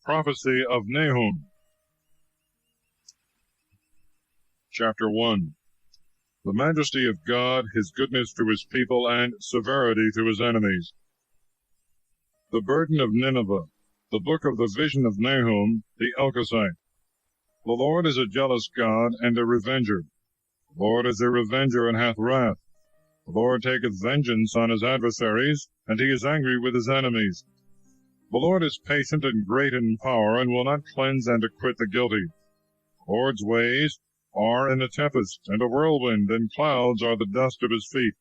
prophecy of Nahum. Chapter 1. The majesty of God, his goodness to his people, and severity to his enemies. The burden of Nineveh. The book of the vision of Nahum, the Elkoshite. The Lord is a jealous God, and a revenger. The Lord is a revenger, and hath wrath. The Lord taketh vengeance on his adversaries, and he is angry with his enemies. The Lord is patient and great in power, and will not cleanse and acquit the guilty. The Lord's ways are in a tempest, and a whirlwind, and clouds are the dust of his feet.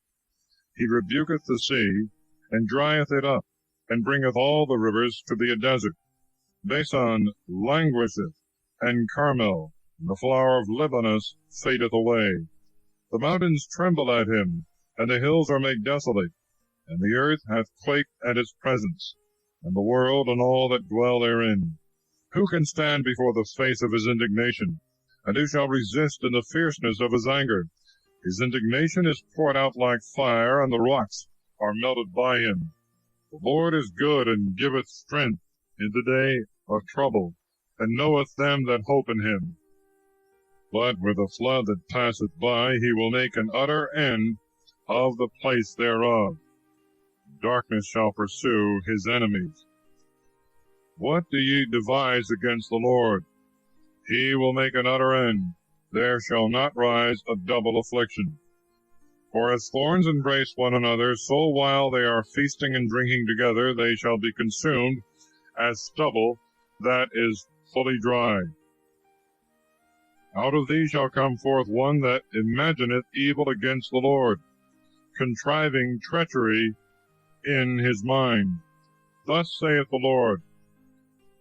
He rebuketh the sea, and drieth it up, and bringeth all the rivers to be a desert. Basan languisheth, and Carmel, and the flower of Libanus, fadeth away. The mountains tremble at him, and the hills are made desolate, and the earth hath quaked at his presence, and the world and all that dwell therein. Who can stand before the face of his indignation? And who shall resist in the fierceness of his anger? His indignation is poured out like fire, and the rocks are melted by him. The Lord is good, and giveth strength in the day of trouble, and knoweth them that hope in him. But with a flood that passeth by, he will make an utter end of the place thereof. Darkness shall pursue his enemies. What do ye devise against the Lord? He will make an utter end. There shall not rise a double affliction. For as thorns embrace one another, so while they are feasting and drinking together, they shall be consumed as stubble that is fully dry. Out of these shall come forth one that imagineth evil against the Lord, contriving treachery in his mind. Thus saith the Lord,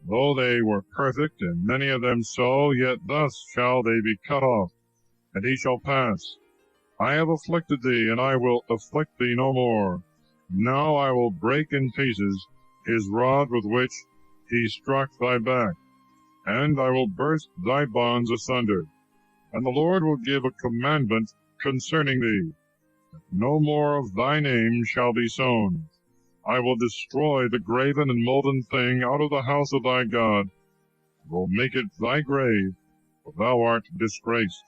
though they were perfect, and many of them so, yet thus shall they be cut off, and he shall pass. I have afflicted thee, and I will afflict thee no more. Now I will break in pieces his rod with which he struck thy back, and I will burst thy bonds asunder. And the Lord will give a commandment concerning thee, that no more of thy name shall be sown. I will destroy the graven and molten thing out of the house of thy God, and will make it thy grave, for thou art disgraced.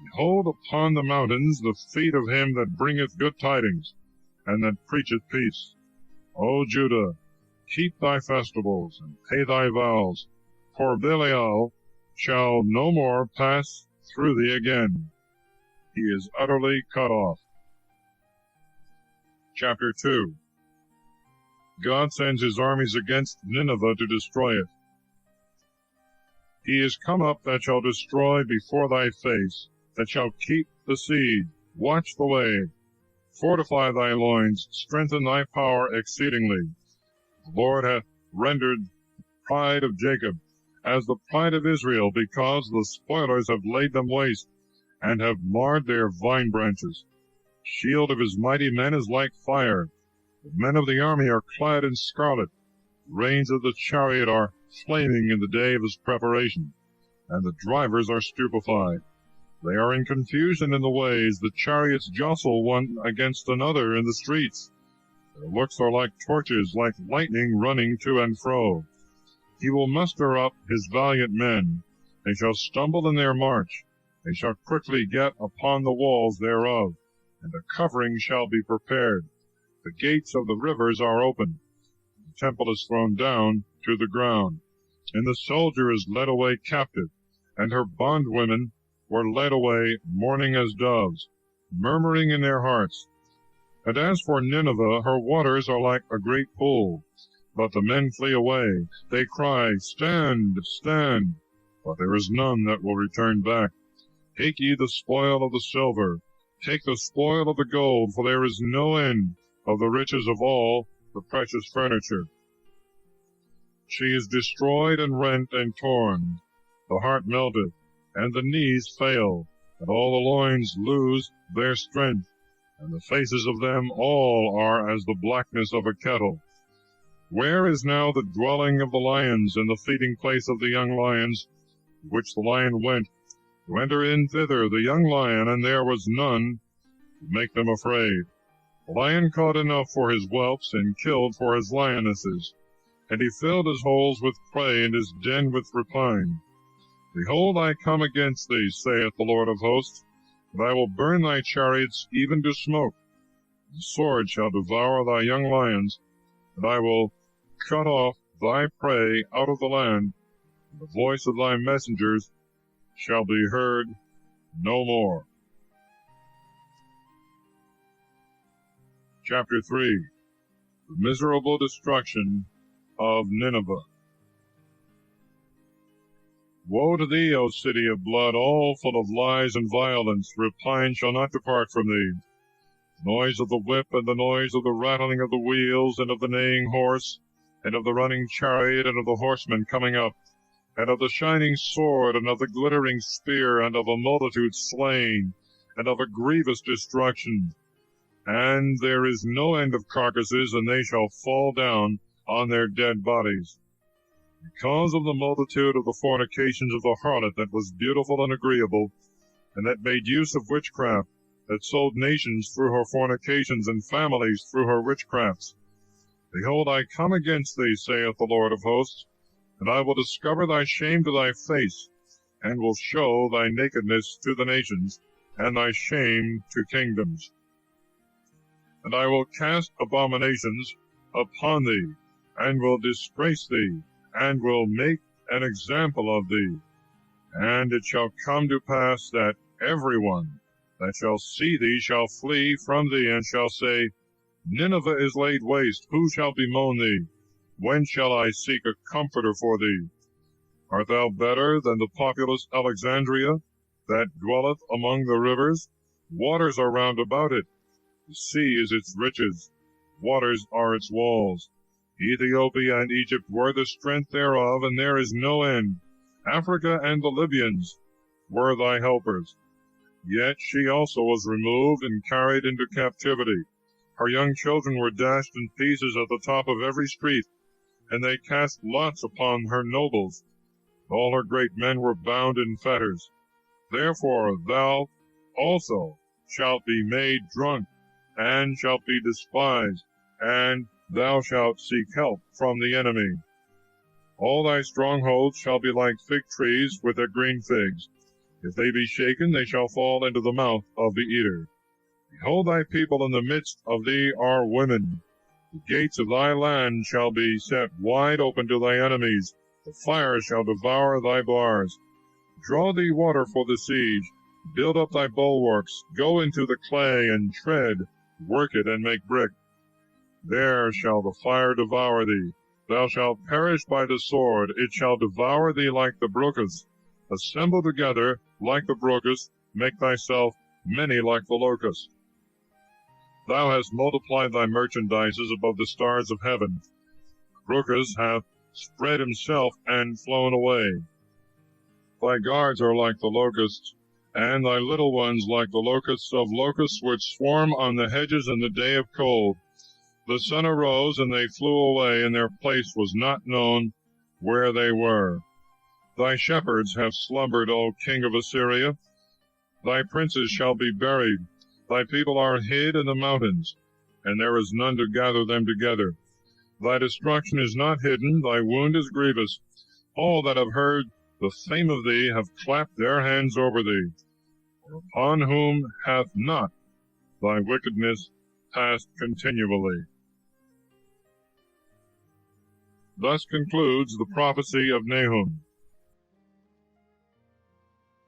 Behold upon the mountains the feet of him that bringeth good tidings, and that preacheth peace. O Judah, keep thy festivals, and pay thy vows, for Belial shall no more pass through thee again. He is utterly cut off. Chapter 2. God sends his armies against Nineveh to destroy it. He is come up that shall destroy before thy face, that shall keep the siege, watch the way, fortify thy loins, strengthen thy power exceedingly. The Lord hath rendered the pride of Jacob as the pride of Israel, because the spoilers have laid them waste, and have marred their vine branches. The shield of his mighty men is like fire. The men of the army are clad in scarlet. The reins of the chariot are flaming in the day of his preparation, and the drivers are stupefied. They are in confusion in the ways. The chariots jostle one against another in the streets. Their looks are like torches, like lightning running to and fro. He will muster up his valiant men. They shall stumble in their march. They shall quickly get upon the walls thereof, and a covering shall be prepared. The gates of the rivers are open. The temple is thrown down to the ground, and the soldier is led away captive, and her bondwomen were led away mourning as doves, murmuring in their hearts. And as for Nineveh, her waters are like a great pool, but the men flee away. They cry, Stand, stand, but there is none that will return back. Take ye the spoil of the silver, take the spoil of the gold, for there is no end of the riches of all the precious furniture. She is destroyed and rent and torn. The heart melteth, and the knees fail, and all the loins lose their strength, and the faces of them all are as the blackness of a kettle. Where is now the dwelling of the lions, and the feeding place of the young lions, which the lion went, to enter in thither the young lion, and there was none to make them afraid. The lion caught enough for his whelps, and killed for his lionesses. and he filled his holes with prey, and his den with rapine. Behold, I come against thee, saith the Lord of hosts, and I will burn thy chariots even to smoke. The sword shall devour thy young lions, and I will cut off thy prey out of the land, and the voice of thy messengers shall be heard no more. Chapter 3. The miserable destruction of Nineveh. Woe to thee, O city of blood, all full of lies and violence! Rapine shall not depart from thee. The noise of the whip, and the noise of the rattling of the wheels, and of the neighing horse, and of the running chariot, and of the horsemen coming up, and of the shining sword, and of the glittering spear, and of a multitude slain, and of a grievous destruction. And there is no end of carcasses, and they shall fall down on their dead bodies. Because of the multitude of the fornications of the harlot that was beautiful and agreeable, and that made use of witchcraft, that sold nations through her fornications, and families through her witchcrafts. Behold, I come against thee, saith the Lord of hosts, and I will discover thy shame to thy face, and will show thy nakedness to the nations, and thy shame to kingdoms. And I will cast abominations upon thee, and will disgrace thee, and will make an example of thee. And it shall come to pass that everyone that shall see thee shall flee from thee, and shall say, Nineveh is laid waste, who shall bemoan thee? When shall I seek a comforter for thee? Art thou better than the populous Alexandria, that dwelleth among the rivers? Waters are round about it. The sea is its riches, waters are its walls. Ethiopia and Egypt were the strength thereof, and there is no end. Africa and the Libyans were thy helpers. Yet she also was removed and carried into captivity. Her young children were dashed in pieces at the top of every street, and they cast lots upon her nobles. All her great men were bound in fetters. Therefore thou also shalt be made drunk, and shalt be despised, and thou shalt seek help from the enemy. All thy strongholds shall be like fig trees with their green figs. If they be shaken, they shall fall into the mouth of the eater. Behold, thy people in the midst of thee are women. The gates of thy land shall be set wide open to thy enemies. The fire shall devour thy bars. Draw thee water for the siege. Build up thy bulwarks. Go into the clay and tread. Work it and make brick. There shall the fire devour thee. Thou shalt perish by the sword. It shall devour thee like the brocas. Assemble together like the brocas. Make thyself many like the locust. Thou hast multiplied thy merchandises above the stars of heaven. Brocas hath spread himself and flown away. Thy guards are like the locusts, and thy little ones like the locusts of locusts which swarm on the hedges in the day of cold. The sun arose, and they flew away, and their place was not known where they were. Thy shepherds have slumbered, O king of Assyria. Thy princes shall be buried. Thy people are hid in the mountains, and there is none to gather them together. Thy destruction is not hidden, thy wound is grievous. All that have heard the fame of thee have clapped their hands over thee. Upon whom hath not thy wickedness passed continually? Thus concludes the prophecy of Nahum.